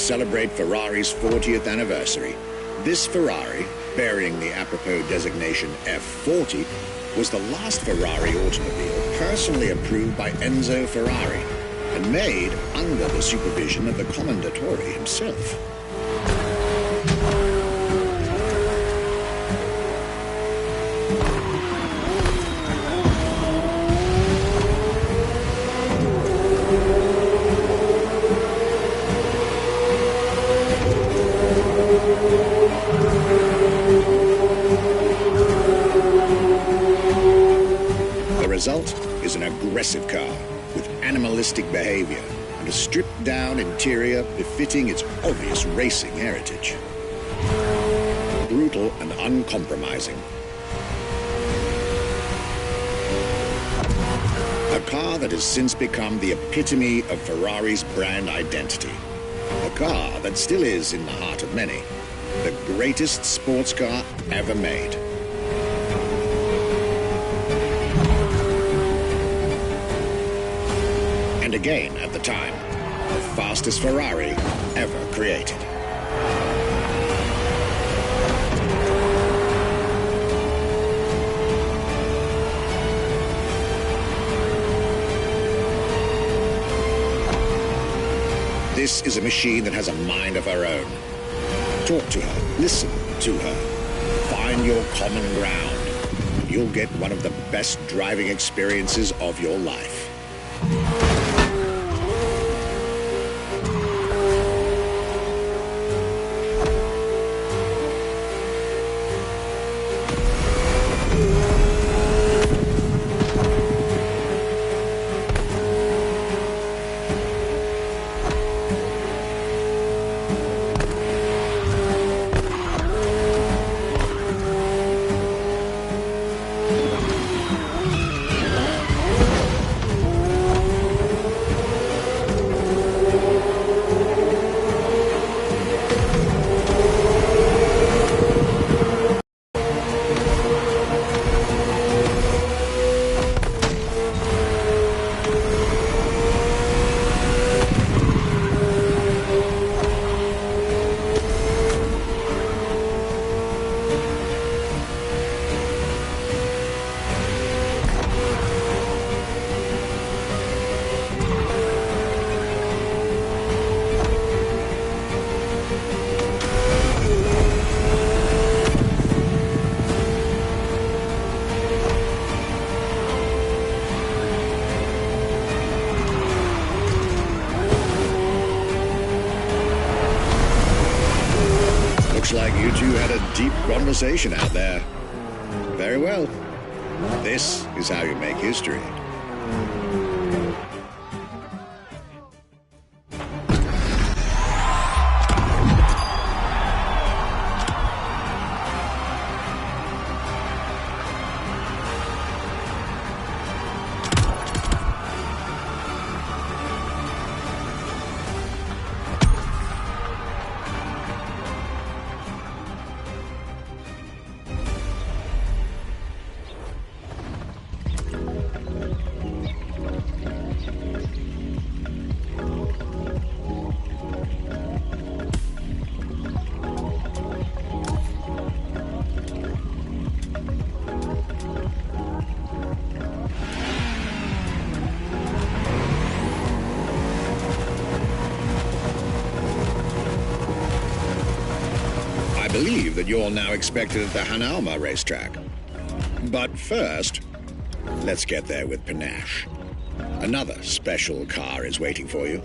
celebrate Ferrari's 40th anniversary. This Ferrari, bearing the apropos designation F40, was the last Ferrari automobile personally approved by Enzo Ferrari and made under the supervision of the Commendatore himself. The result is an aggressive car with animalistic behavior and a stripped-down interior befitting its obvious racing heritage. Brutal and uncompromising. A car that has since become the epitome of Ferrari's brand identity. A car that still is, in the heart of many, the greatest sports car ever made. And again, at the time, the fastest Ferrari ever created. This is a machine that has a mind of her own. Talk to her, listen to her, find your common ground. You'll get one of the best driving experiences of your life. Looks like you two had a deep conversation out there. Very well. This is how you make history. I believe that you're now expected at the Hanauma racetrack. But first, let's get there with panache. Another special car is waiting for you.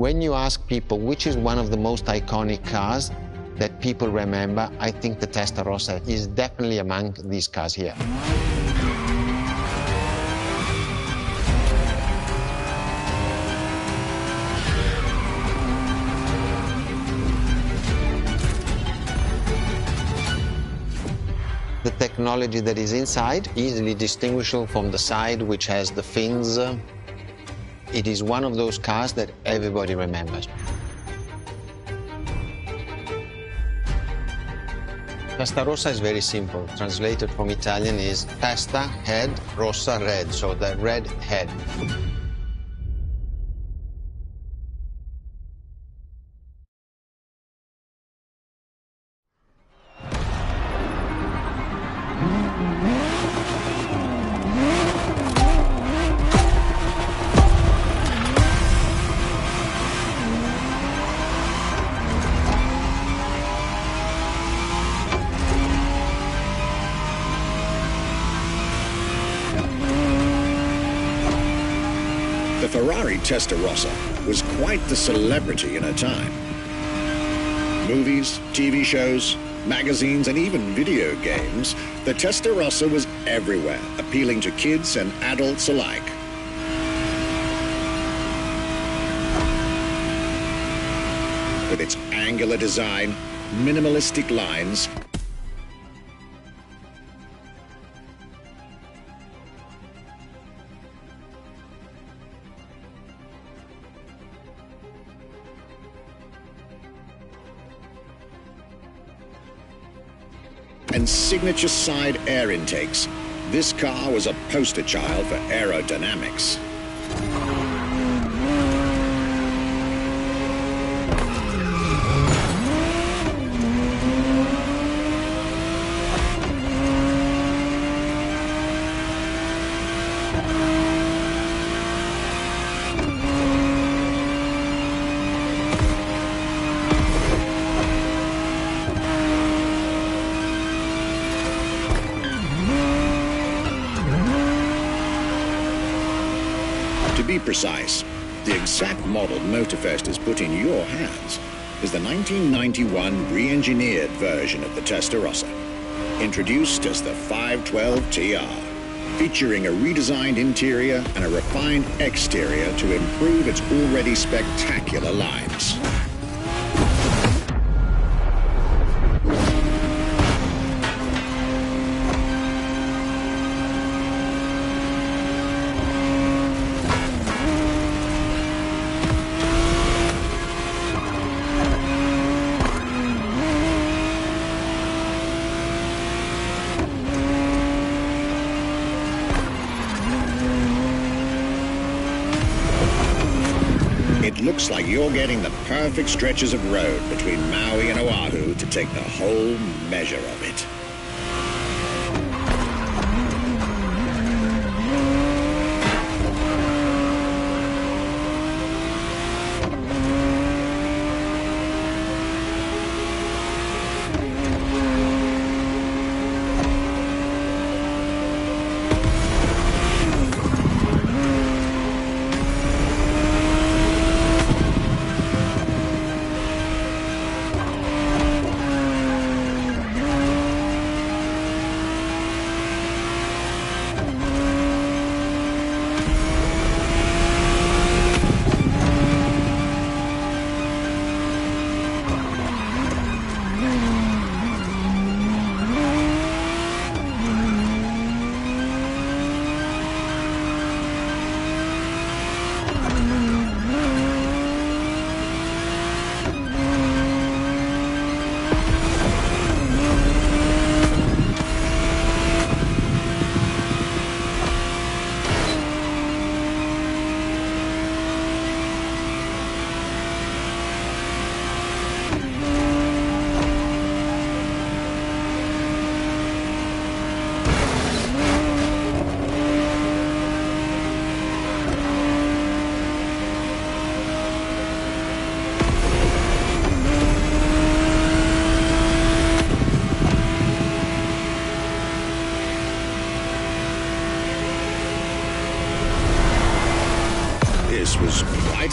When you ask people which is one of the most iconic cars that people remember, I think the Testarossa is definitely among these cars here. The technology that is inside, easily distinguishable from the side, which has the fins. It is one of those cars that everybody remembers. Testarossa is very simple. Translated from Italian is testa, head, rossa, red, so the red head. The Ferrari Testarossa was quite the celebrity in her time. Movies, TV shows, magazines, and even video games, the Testarossa was everywhere, appealing to kids and adults alike. With its angular design, minimalistic lines, and signature side air intakes, this car was a poster child for aerodynamics. To be precise, the exact model Motorfest has put in your hands is the 1991 re-engineered version of the Testarossa, introduced as the 512 TR, featuring a redesigned interior and a refined exterior to improve its already spectacular lines. It looks like you're getting the perfect stretches of road between Maui and Oahu to take the whole measure of it.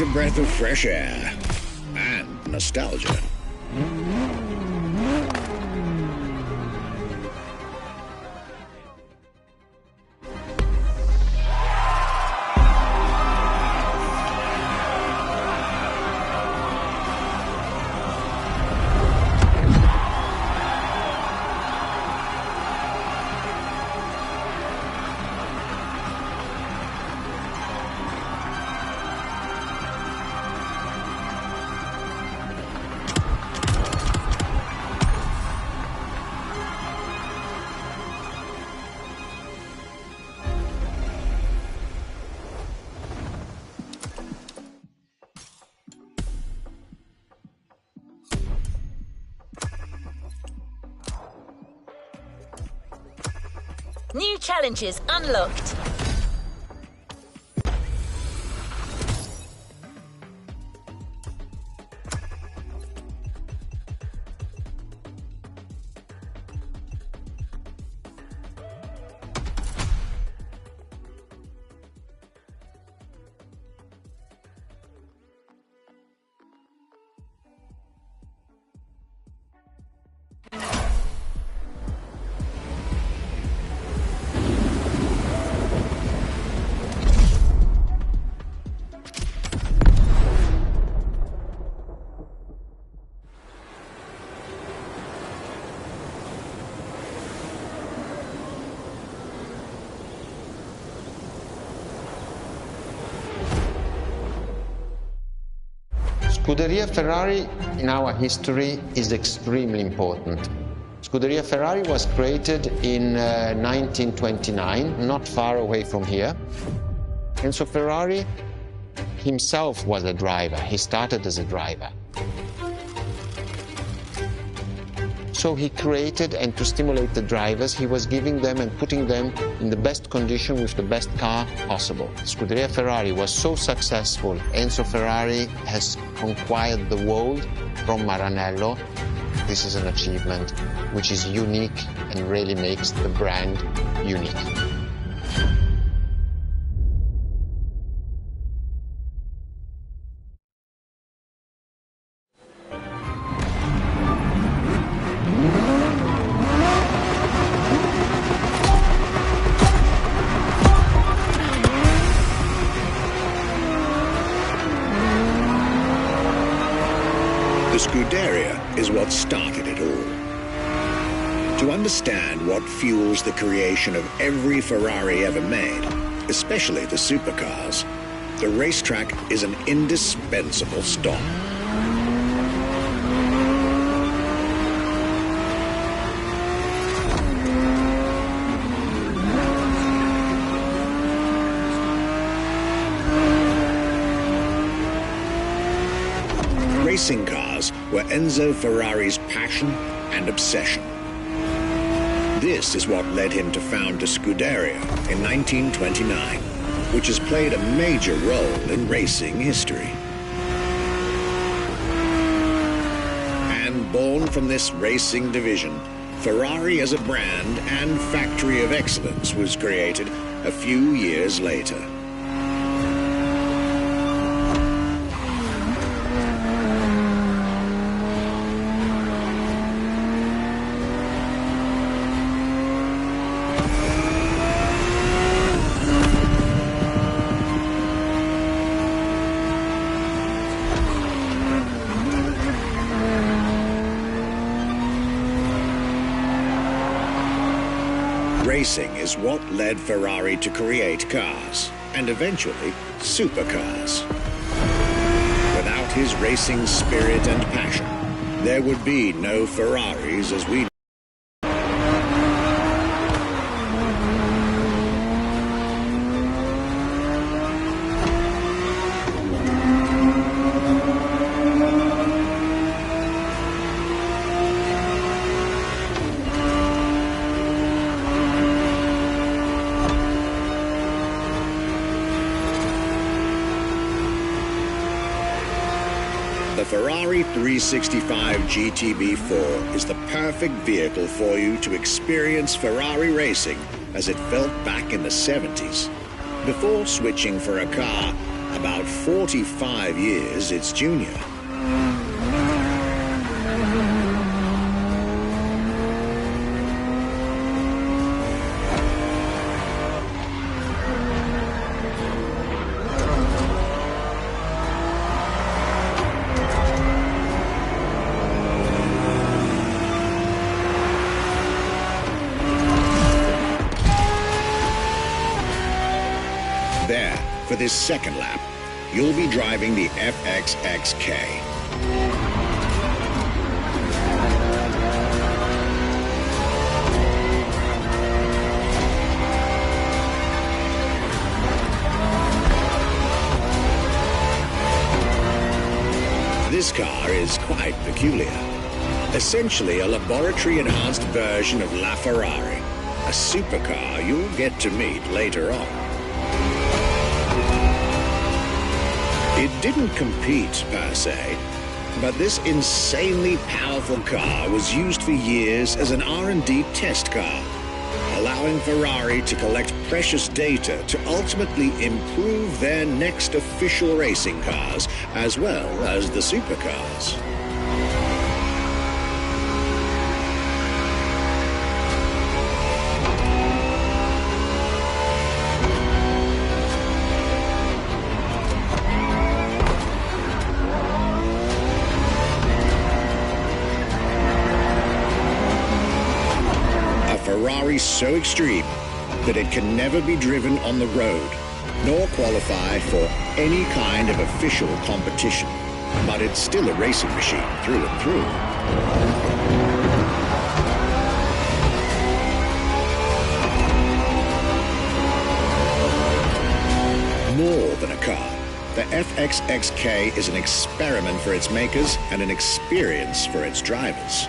a breath of fresh air and nostalgia. New challenges unlocked. Scuderia Ferrari in our history is extremely important. Scuderia Ferrari was created in 1929, not far away from here. Enzo Ferrari himself was a driver. He started as a driver. So he created, and to stimulate the drivers, he was giving them and putting them in the best condition with the best car possible. Scuderia Ferrari was so successful. Enzo Ferrari has conquered the world from Maranello. This is an achievement which is unique and really makes the brand unique. The Scuderia is what started it all. To understand what fuels the creation of every Ferrari ever made, especially the supercars, the racetrack is an indispensable stop. Racing cars were Enzo Ferrari's passion and obsession. This is what led him to found the Scuderia in 1929, which has played a major role in racing history. And born from this racing division, Ferrari as a brand and factory of excellence was created a few years later. Racing is what led Ferrari to create cars, and eventually supercars. Without his racing spirit and passion, there would be no Ferraris as we know. The Ferrari 365 GTB4 is the perfect vehicle for you to experience Ferrari racing as it felt back in the 70s. Before switching for a car, a about 45 years its junior. There, for this second lap, you'll be driving the FXXK. This car is quite peculiar. Essentially a laboratory-enhanced version of LaFerrari, a supercar you'll get to meet later on. It didn't compete, per se, but this insanely powerful car was used for years as an R&D test car, allowing Ferrari to collect precious data to ultimately improve their next official racing cars, as well as the supercars. Ferrari so extreme that it can never be driven on the road, nor qualify for any kind of official competition. But it's still a racing machine through and through. More than a car, the FXXK is an experiment for its makers and an experience for its drivers.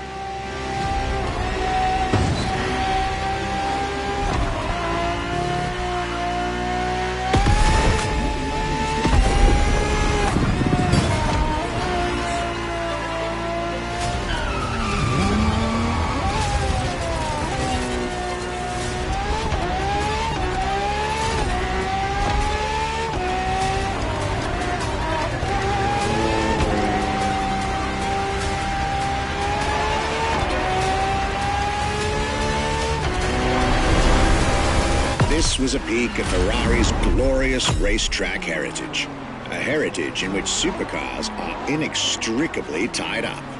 This was a peek at Ferrari's glorious racetrack heritage, a heritage in which supercars are inextricably tied up.